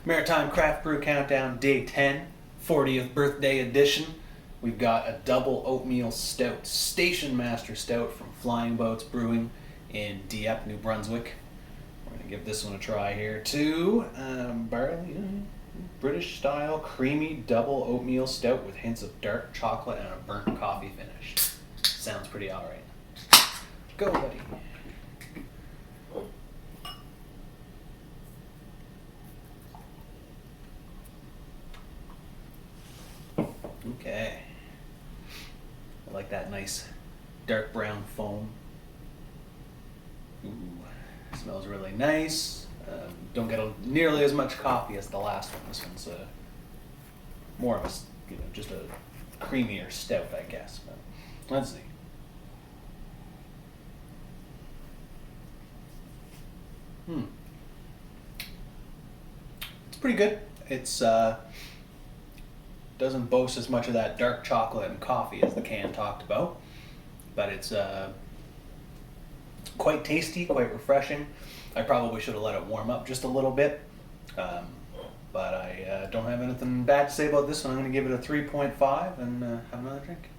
Maritime Craft Brew Countdown Day 10, 40th birthday edition. We've got a double oatmeal stout, Station Master Stout from Flying Boats Brewing in Dieppe, New Brunswick. We're going to give this one a try here too. Barley, British style, creamy double oatmeal stout with hints of dark chocolate and a burnt coffee finish. Sounds pretty alright. Go, buddy. Okay. I like that nice dark brown foam. Ooh, smells really nice. Don't get nearly as much coffee as the last one. This one's more of a, just a creamier stout, I guess. But let's see. It's pretty good. It's doesn't boast as much of that dark chocolate and coffee as the can talked about, but it's quite tasty, quite refreshing. I probably should have let it warm up just a little bit, but I don't have anything bad to say about this one. I'm going to give it a 3.5 and have another drink.